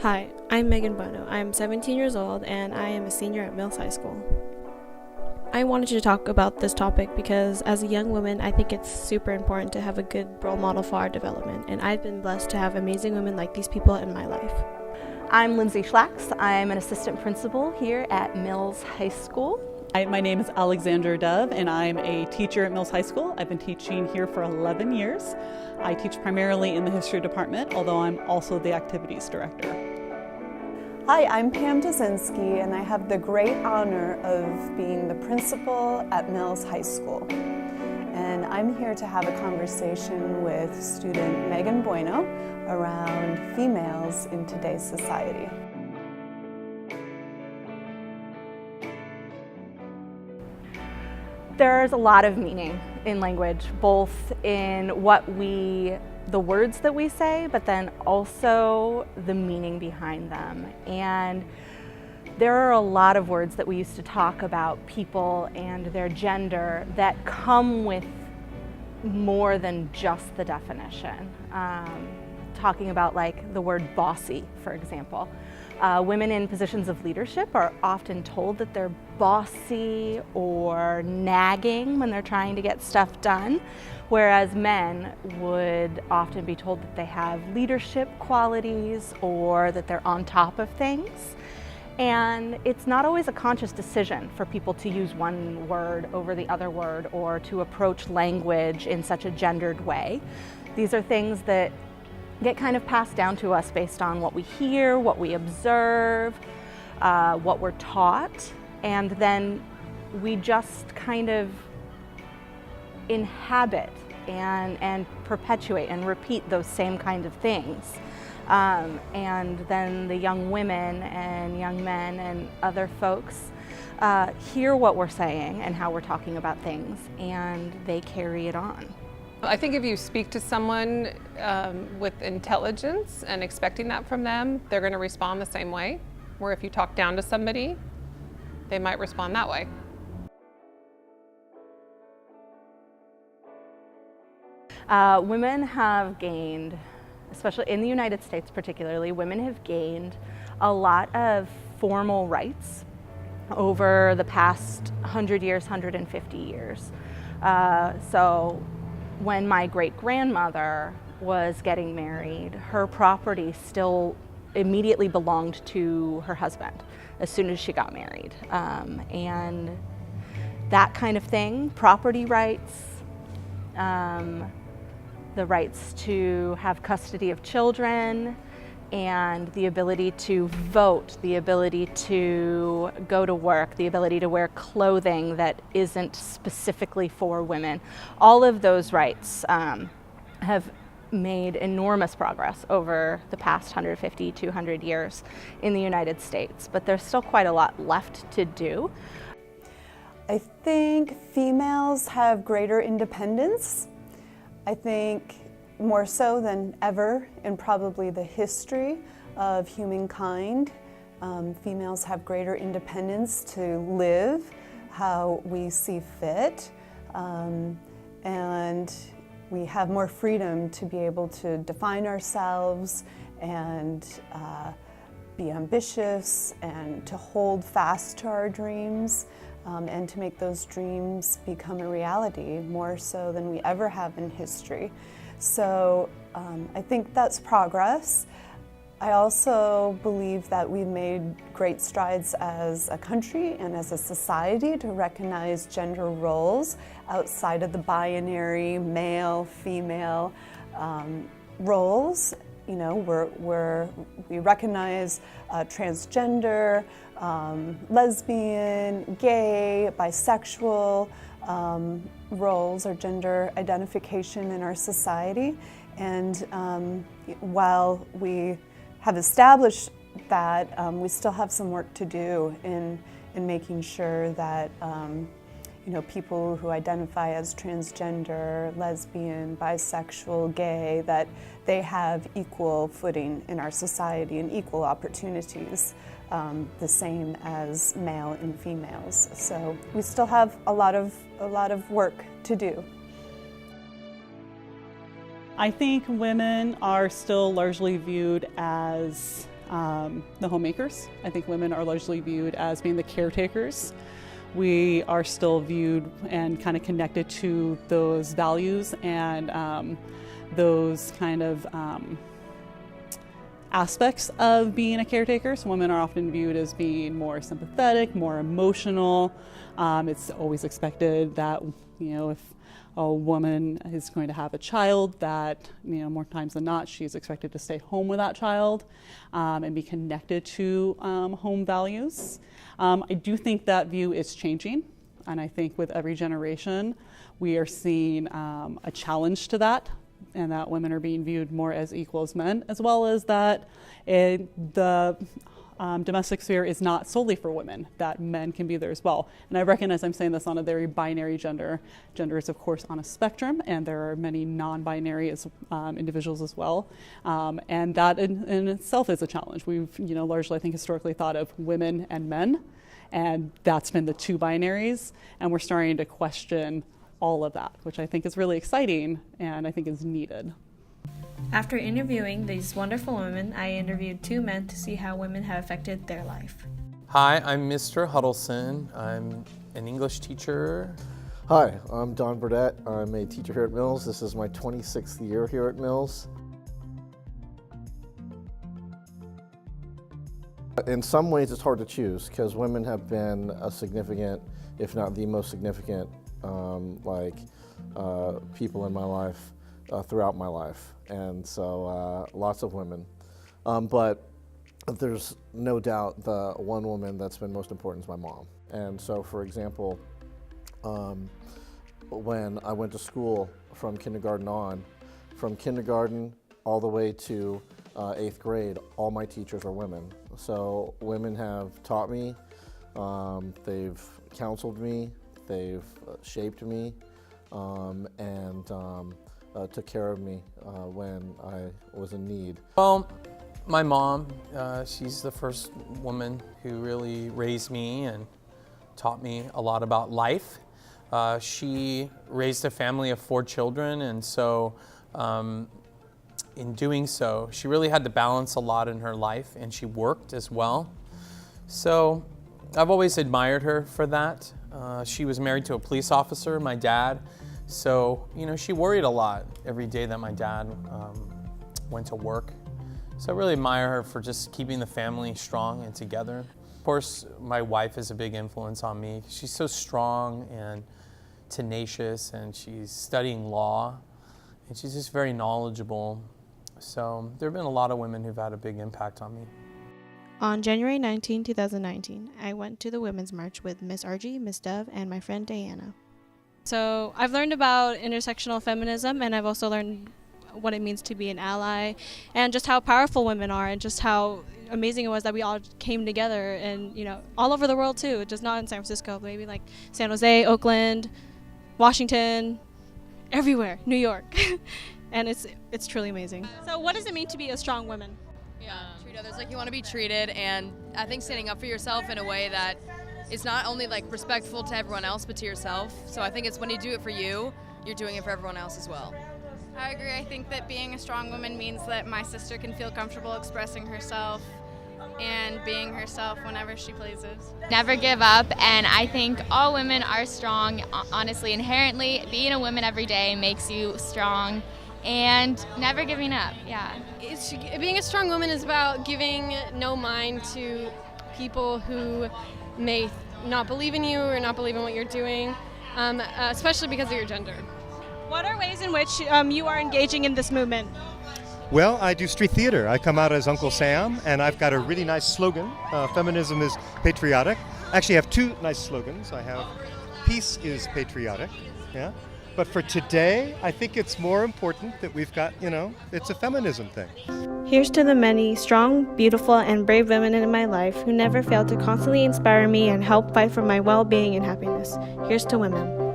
Hi, I'm Megan Bueno. I'm 17 years old and I am a senior at Mills High School. I wanted to talk about this topic because as a young woman, I think it's super important to have a good role model for our development, and I've been blessed to have amazing women like these people in my life. I'm Lindsay Schlacks. I'm an assistant principal here at Mills High School. My name is Alexandra Dove and I'm a teacher at Mills High School. I've been teaching here for 11 years. I teach primarily in the history department, although I'm also the activities director. Hi, I'm Pam Dzinski and I have the great honor of being the principal at Mills High School. And I'm here to have a conversation with student Megan Bueno around females in today's society. There's a lot of meaning in language, both in the words that we say, but then also the meaning behind them. And there are a lot of words that we use to talk about people and their gender that come with more than just the definition. Talking about like the word bossy, for example. Women in positions of leadership are often told that they're bossy or nagging when they're trying to get stuff done, whereas men would often be told that they have leadership qualities or that they're on top of things. And it's not always a conscious decision for people to use one word over the other word or to approach language in such a gendered way. These are things that get kind of passed down to us based on what we hear, what we observe, what we're taught, and then we just kind of inhabit and perpetuate and repeat those same kind of things. And then the young women and young men and other folks hear what we're saying and how we're talking about things, and they carry it on. I think if you speak to someone with intelligence and expecting that from them, they're going to respond the same way. Where if you talk down to somebody, they might respond that way. Women have gained, especially in the United States particularly, women have gained a lot of formal rights over the past 100 years, 150 years. So when my great-grandmother was getting married, her property still immediately belonged to her husband as soon as she got married. And that kind of thing, property rights, the rights to have custody of children, and the ability to vote, the ability to go to work, the ability to wear clothing that isn't specifically for women. All of those rights have made enormous progress over the past 150, 200 years in the United States, but there's still quite a lot left to do. I think females have greater independence. I think more so than ever in probably the history of humankind. Females have greater independence to live how we see fit, and we have more freedom to be able to define ourselves and be ambitious and to hold fast to our dreams. And to make those dreams become a reality more so than we ever have in history. So I think that's progress. I also believe that we've made great strides as a country and as a society to recognize gender roles outside of the binary male, female roles. You know, we recognize transgender, lesbian, gay, bisexual roles or gender identification in our society. And while we have established that, we still have some work to do in making sure that you know, people who identify as transgender, lesbian, bisexual, gay, that they have equal footing in our society and equal opportunities, the same as male and females. So we still have a lot of work to do. I think women are still largely viewed as the homemakers. I think women are largely viewed as being the caretakers. We are still viewed and kind of connected to those values and those kind of aspects of being a caretaker. So women are often viewed as being more sympathetic, more emotional. It's always expected that, if a woman is going to have a child, that, more times than not, she's expected to stay home with that child and be connected to home values. I do think that view is changing, and I think with every generation, we are seeing a challenge to that, and that women are being viewed more as equal as men, as well as that the domestic sphere is not solely for women, that men can be there as well. And I recognize I'm saying this on a very binary gender. Gender is, of course, on a spectrum, and there are many non-binary individuals as well. And that in itself is a challenge. We've, largely, I think, historically thought of women and men, and that's been the two binaries. And we're starting to question all of that, which I think is really exciting and I think is needed. After interviewing these wonderful women, I interviewed 2 men to see how women have affected their life. Hi, I'm Mr. Huddleston. I'm an English teacher. Hi, I'm Don Burdett. I'm a teacher here at Mills. This is my 26th year here at Mills. In some ways it's hard to choose because women have been a significant, if not the most significant, people in my life throughout my life. And so lots of women. But there's no doubt the one woman that's been most important is my mom. And so, for example, when I went to school from kindergarten on, from kindergarten all the way to 8th grade, all my teachers are women. So women have taught me, they've counseled me, they've shaped me, and took care of me when I was in need. Well, my mom, she's the first woman who really raised me and taught me a lot about life. She raised a family of 4 children, and so in doing so, she really had to balance a lot in her life, and she worked as well. So I've always admired her for that. She was married to a police officer, my dad, so she worried a lot every day that my dad went to work. So I really admire her for just keeping the family strong and together. Of course, my wife is a big influence on me. She's so strong and tenacious, and she's studying law, and she's just very knowledgeable. So there have been a lot of women who've had a big impact on me. On January 19, 2019, I went to the Women's March with Miss Argy, Miss Dove, and my friend Diana. So I've learned about intersectional feminism, and I've also learned what it means to be an ally, and just how powerful women are, and just how amazing it was that we all came together, and all over the world too, just not in San Francisco, but maybe like San Jose, Oakland, Washington, everywhere, New York. And it's truly amazing. So what does it mean to be a strong woman? Yeah, treat others like you want to be treated, and I think standing up for yourself in a way that is not only respectful to everyone else, but to yourself. So I think it's when you do it for you, you're doing it for everyone else as well. I agree. I think that being a strong woman means that my sister can feel comfortable expressing herself and being herself whenever she pleases. Never give up, and I think all women are strong, honestly, inherently. Being a woman every day makes you strong, and never giving up, yeah. Being a strong woman is about giving no mind to people who may not believe in you or not believe in what you're doing, especially because of your gender. What are ways in which you are engaging in this movement? Well, I do street theater. I come out as Uncle Sam, and I've got a really nice slogan. Feminism is patriotic. Actually, I have 2 nice slogans. I have peace is patriotic, yeah. But for today, I think it's more important that we've got, it's a feminism thing. Here's to the many strong, beautiful, and brave women in my life who never fail to constantly inspire me and help fight for my well-being and happiness. Here's to women.